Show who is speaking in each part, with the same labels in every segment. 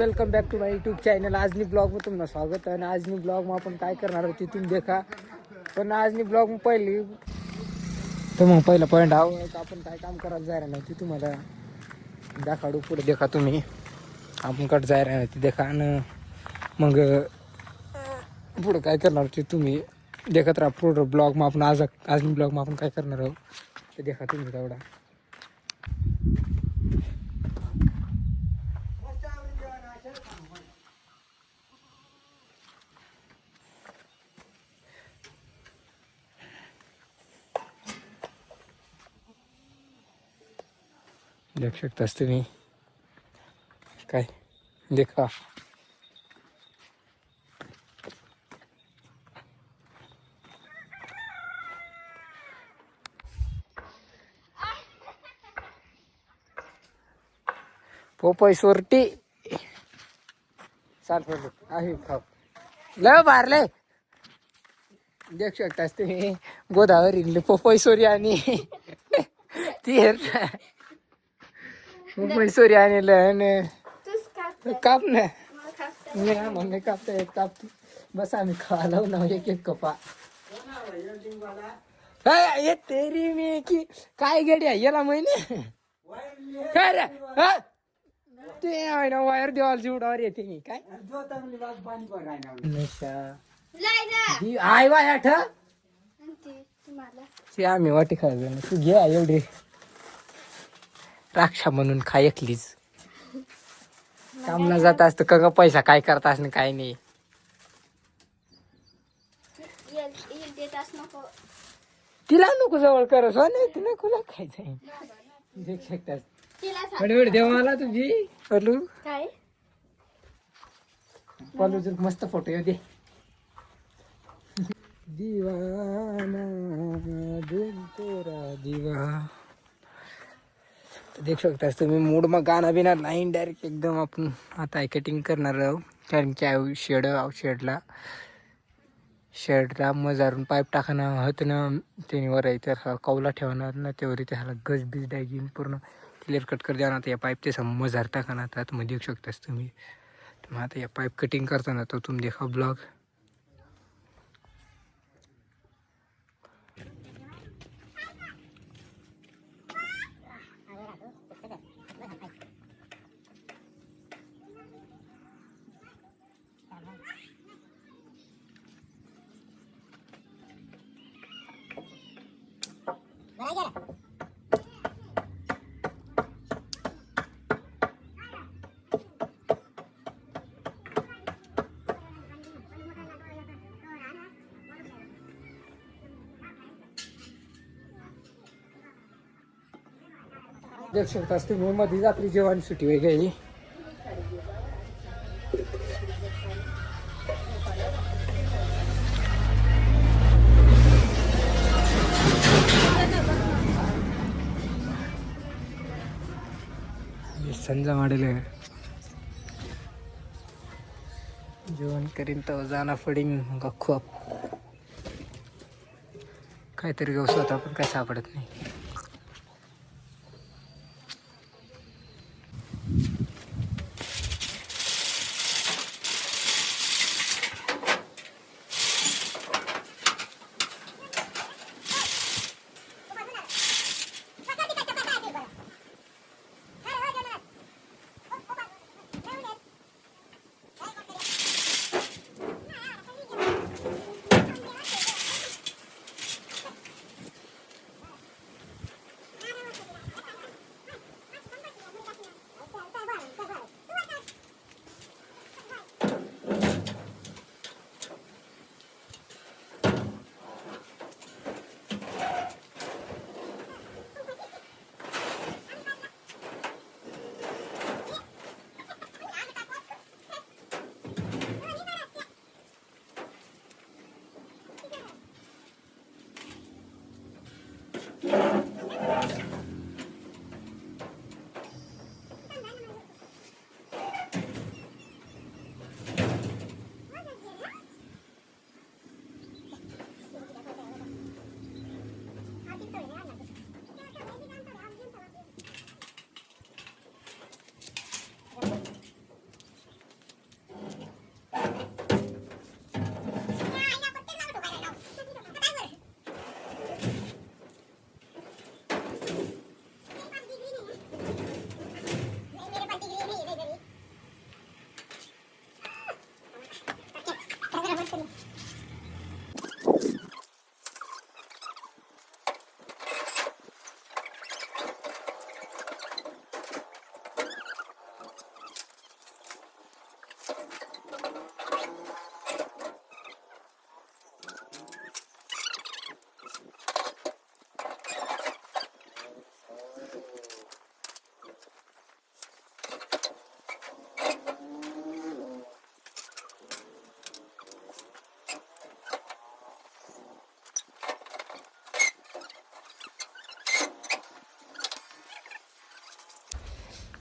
Speaker 1: Welcome back to my YouTube channel. आजनी blog में तुम्हाला स्वागत आहे. आणि आजनी ब्लॉग में आपण काय करणार आहोत तुम्ही देखा. पण आजनी ब्लॉग में पहिली तर मग पहिला पॉईंट आपण काय काम करायला जायला नाही ते तुम्हाला दाखवू. पुढे देखा तुम्ही आपण कट जायला नाही ते देखा. आणि मग पुढं काय करणार ते तुम्ही देखत राहा. पुढं ब्लॉग में आपण आजनी ब्लॉग में आपण काय करणार आहोत ते देखा तुम्ही तेवढा. देख शकतास तुम्ही काय देखा. पोपय सोरटी चाल आहे खाऊ लय मारले. देख शकतास तुम्ही गोदावरी पोपय सोरी आणि ती पोपय सोरी आणि काप ना म्हणणे कापता एक काप बस आम्ही खावा लावू ना एक एक कपा. ये तेरी मी की काय गेड्या याला महिने काय रे ते आहे ना वायर देवाला जीवडावर येते मी काय आय वाय आठ ते आम्ही वाटी खायचं तू घे एवढी राक्षा म्हणून खा एकलीच. कामला जात असत का पैसा काय करतास ना काय नाही. तिला नको जवळ करस हो नाही तिला खुला खायचं देख शकतास. देव मला तुझी पलू काय पलू मस्त फोटो येऊ दे. दीवाना दिल तेरा दीवाना. देख शकतास तुम्ही मूड मग गाणं बिना नाही डायरेक्ट एकदम आपण आता कटिंग करणार आहोत. कारण की शेडला मजारून पाईप टाकणं होत ना त्याने वर आहे तर कौला ठेवणार ना तेवढी त्याला गज बीज डायगीन पूर्ण क्लिअर कट कर द्या ना. या पाईपचे मजार टाकणार आता मध्ये देऊ शकतास तुम्ही. तर मग आता या पाईप कटिंग करताना तो तुम्ही देखा ब्लॉग. देख शकतास तुम्ही मध्येच आपली जेवण सुटी होई गेली. संजा वाढेल जेवण करीन तर जाना पडीन खूप काहीतरी गवसत आपण काय सापडत नाही.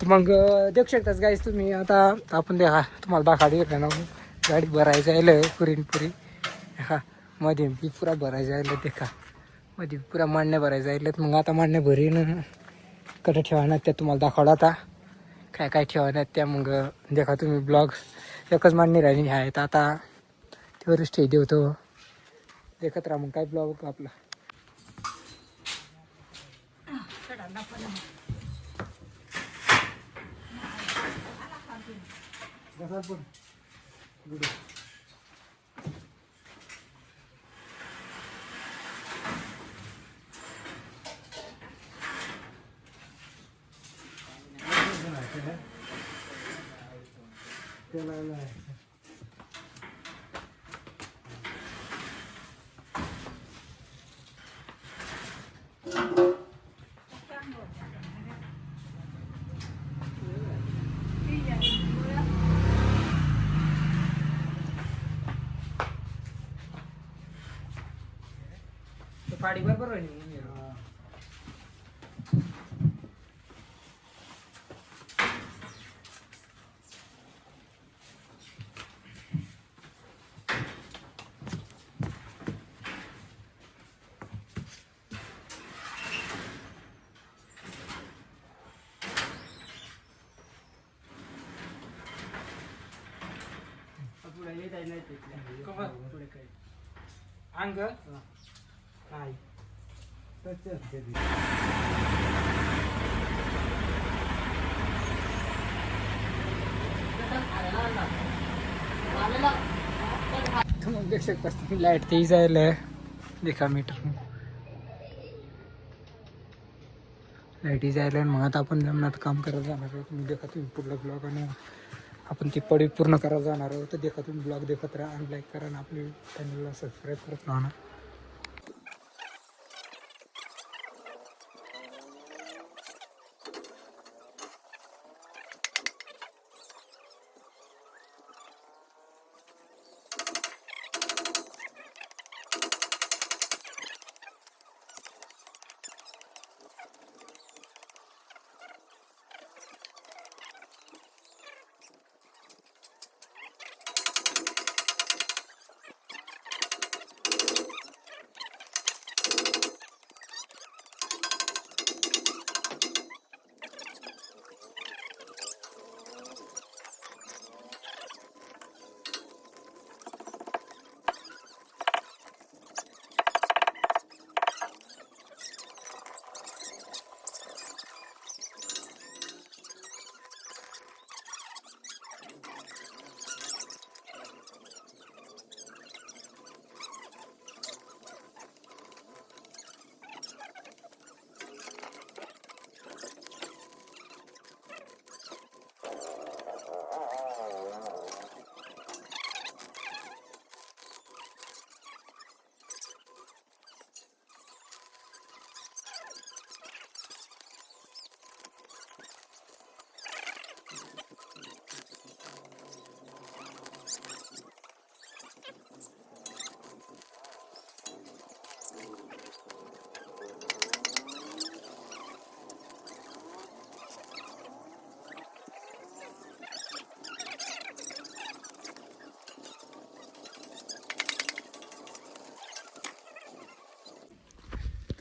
Speaker 1: तर मग देऊ शकताच गाईस तुम्ही. आता आपण देखा तुम्हाला दाखवा ना गाडी भरायचं आहे पुरी हा मध्ये बी पुरा भरायचं आहे देखा मध्ये पुरा मांडण्या भरायचं आहे. मग आता मांडण्या भरीन कडे ठेवायला त्या तुम्हाला दाखवला आता काय काय ठेवायला त्या. मग देखा तुम्ही ब्लॉग एकच मांडणी राहिली आहेत आता तेवढंच ठेव देवतो देखत राहा मग काय ब्लॉग आपला. पाडी बरोबर आहे. अंग काय तुम्ही देख शकता तुम्ही लाईट ते जायला देखा मीटर लाईट जायला. मग आता आपण जमनात काम करायला जाणार आहोत. तुम्ही देखा तुम्ही पुढला ब्लॉग आणि आपण ती पडी पूर्ण करायला जाणार आहोत. तर देखा तुम्ही ब्लॉग देखत राहा आणि लाईक करा आणि आपली चॅनलला सबस्क्राईब करत राहा ना.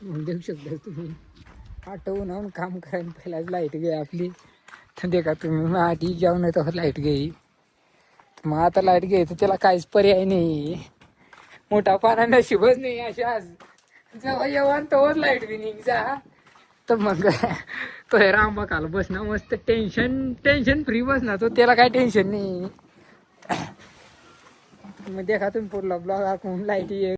Speaker 1: तुम्ही देऊ शकता तुम्ही आठवून आणून काम करायला पहिलाच लाईट गई आपली. तर देखा तुम्ही मग आधी जाऊन येतो लाईट गेली. मग आता लाईट गेली तर त्याला काहीच पर्याय नाही. मोठा पाना नशीबच नाही अशा आज जेव्हा येऊन तेव्हाच लाईट बी निघजा. तर मग तो हे रांबा काल बसना मस्त टेन्शन फ्री बसना तो त्याला काय टेन्शन नाही. मग देखा तुम्ही पुढला ब्लॉग आखून लाईट